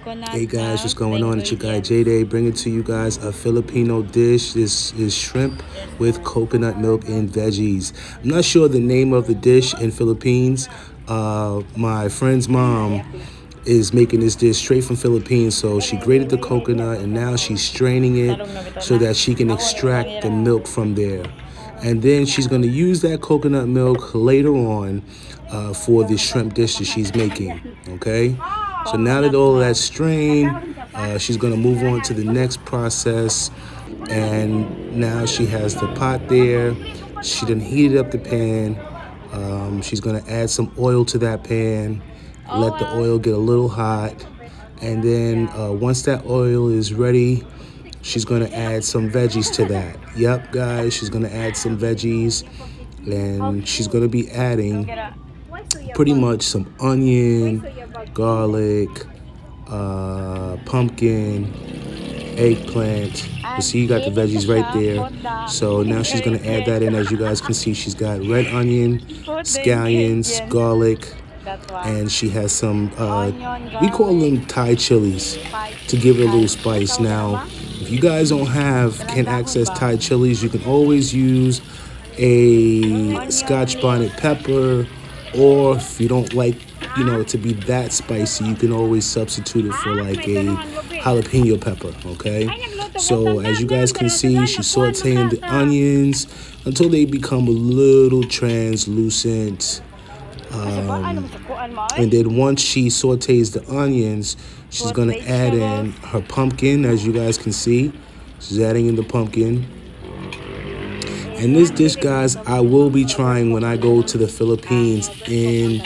Hey guys, what's going on? It's your guy J-Day bringing to you guys a Filipino dish. This is shrimp with coconut milk and veggies. I'm not sure the name of the dish in Philippines. My friend's mom is making this dish straight from Philippines. So she grated the coconut and now she's straining it so that she can extract the milk from there. And then she's going to use that coconut milk later on for the shrimp dish that she's making, okay? So now that all of that's strained, she's going to move on to the next process. And now she has the pot there. She done heated up the pan. She's going to add some oil to that pan. Let the oil get a little hot. And then once that oil is ready, she's going to add some veggies to that. Yep, guys, she's going to add some veggies. And she's going to be adding pretty much some onion, garlic, pumpkin, eggplant. You see, you got the veggies right there. So now she's going to add that in. As you guys can see, she's got red onion, scallions, garlic, and she has some, we call them Thai chilies to give it a little spice. Now, if you guys can't access Thai chilies, you can always use a Scotch bonnet pepper, or if you don't like, to be that spicy, you can always substitute it for like a jalapeno pepper, okay? So as you guys can see, she's sauteing the onions until they become a little translucent. And then once she sautés the onions, she's going to add in her pumpkin. As you guys can see, she's adding in the pumpkin. And this dish, guys, I will be trying when I go to the Philippines in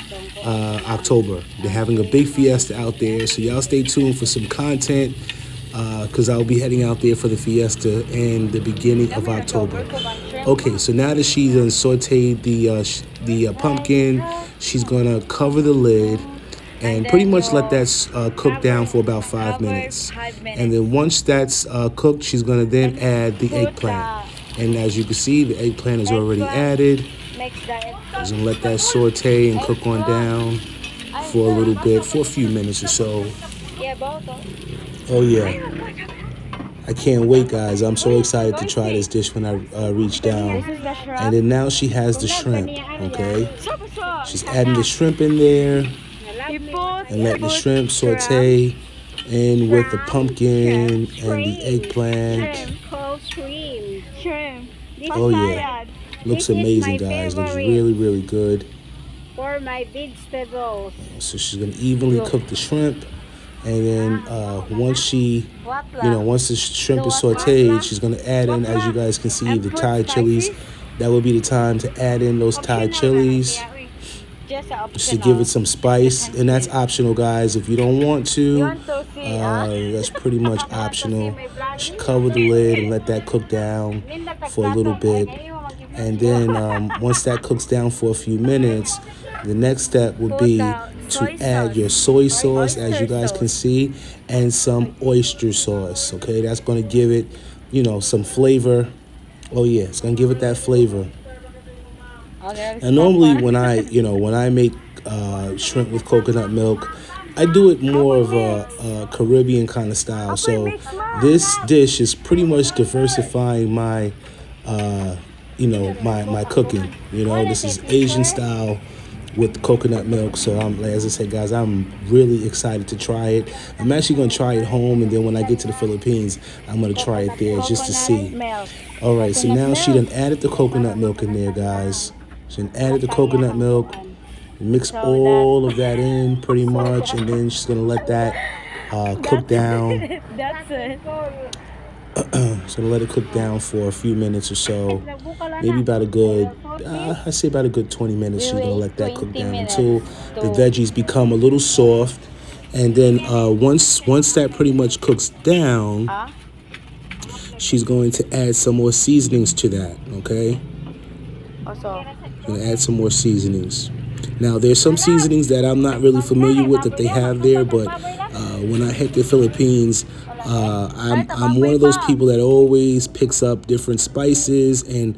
October. They're having a big fiesta out there, so y'all stay tuned for some content because I'll be heading out there for the fiesta in the beginning of October. Okay, so now that she's done sauteed the pumpkin, she's gonna cover the lid and pretty much let that cook down for about 5 minutes. And then once that's cooked, she's gonna then add the eggplant. And as you can see, the eggplant is already added. Just gonna let that saute and cook on down for a little bit, for a few minutes or so. Oh yeah, I can't wait, guys. I'm so excited to try this dish when I reach down. And then now she has the shrimp, okay? She's adding the shrimp in there and letting the shrimp saute in with the pumpkin and the eggplant. Oh yeah, looks amazing, guys. Looks really, really good. For my vegetables. So she's gonna evenly cook the shrimp, and then once the shrimp is sauteed, she's gonna add in, as you guys can see, the Thai chilies. That would be the time to add in those Thai chilies, just to give it some spice. And that's optional, guys. If you don't want to, that's pretty much optional. Just cover the lid and let that cook down for a little bit. And then once that cooks down for a few minutes, the next step would be to add your soy sauce, as you guys can see, and some oyster sauce. Okay, that's going to give it, some flavor. Oh yeah, it's going to give it that flavor. And normally when I make shrimp with coconut milk, I do it more of a Caribbean kind of style. So this dish is pretty much diversifying my my cooking. This is Asian style with coconut milk. So as I said, guys, I'm really excited to try it. I'm actually going to try it home, and then when I get to the Philippines, I'm going to try it there just to see. All right, so now she done added the coconut milk in there, guys. She done added the coconut milk, mix all of that in pretty much, and then she's going to let that cook down. That's it. So let it cook down for a few minutes or so, maybe about a good, I say about a good 20 minutes. She's gonna let that cook down until the veggies become a little soft, and then once that pretty much cooks down, she's going to add some more seasonings to that. Okay, gonna add some more seasonings. Now there's some seasonings that I'm not really familiar with that they have there, but when I hit the Philippines, I'm one of those people that always picks up different spices and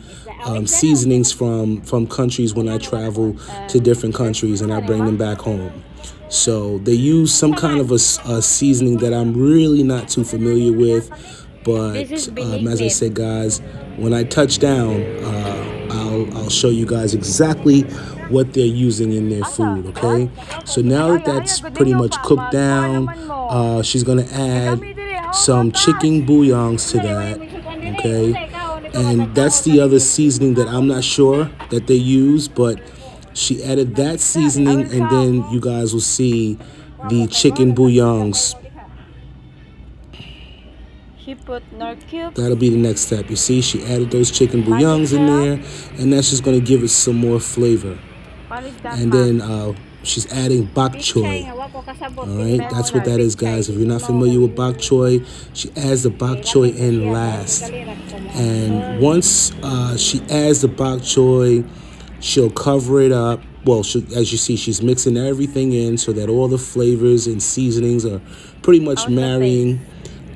seasonings from countries when I travel to different countries, and I bring them back home. So they use some kind of a seasoning that I'm really not too familiar with. But as I said, guys, when I touch down, I'll show you guys exactly what they're using in their food, okay? So now that that's pretty much cooked down, she's going to add some chicken bouillons to that, okay? And that's the other seasoning that I'm not sure that they use, but she added that seasoning, and then you guys will see the chicken bouillons. She put nor cubes. That'll be the next step. You see, she added those chicken bouillons in there, and that's just going to give it some more flavor. And then she's adding bok choy. All right, that's what that is, guys. If you're not familiar with bok choy, she adds the bok choy in last. And once she adds the bok choy, she'll cover it up. Well, as you see, she's mixing everything in so that all the flavors and seasonings are pretty much marrying.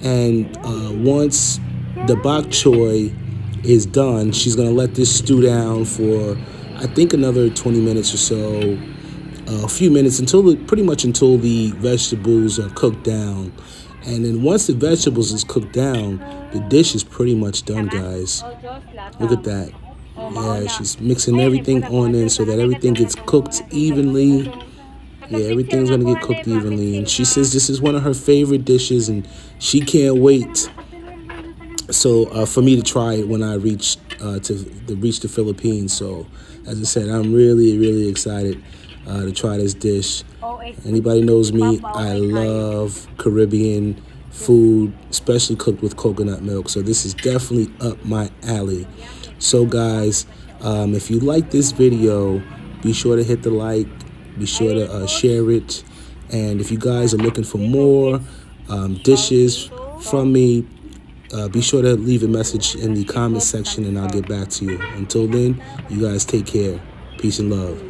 And once the bok choy is done, she's going to let this stew down for, I think, another 20 minutes or so. A few minutes pretty much until the vegetables are cooked down. And then once the vegetables is cooked down, the dish is pretty much done, guys. Look at that. Yeah, she's mixing everything on in so that everything gets cooked evenly. Yeah, everything's going to get cooked evenly. And she says this is one of her favorite dishes, and she can't wait for me to try it when I reach the Philippines. So, as I said, I'm really, really excited to try this dish. Anybody knows me, I love Caribbean food, especially cooked with coconut milk. So this is definitely up my alley. So guys, if you like this video, be sure to hit the like, be sure to share it. And if you guys are looking for more dishes from me, be sure to leave a message in the comment section and I'll get back to you. Until then, you guys take care. Peace and love.